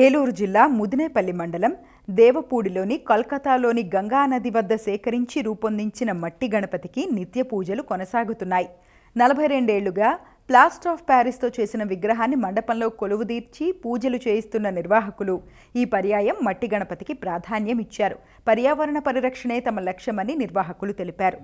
ఏలూరు జిల్లా ముదినేపల్లి మండలం దేవపూడిలోని కోల్కతాలోని గంగా నది వద్ద సేకరించి రూపొందించిన మట్టి గణపతికి నిత్య పూజలు కొనసాగుతున్నాయి. 42 ఏళ్లుగా ప్లాస్టర్ ఆఫ్ ప్యారిస్తో చేసిన విగ్రహాన్ని మండపంలో కొలువుదీర్చి పూజలు చేయిస్తున్న నిర్వాహకులు ఈ పర్యాయం మట్టి గణపతికి ప్రాధాన్యం ఇచ్చారు. పర్యావరణ పరిరక్షణే తమ లక్ష్యమని నిర్వాహకులు తెలిపారు.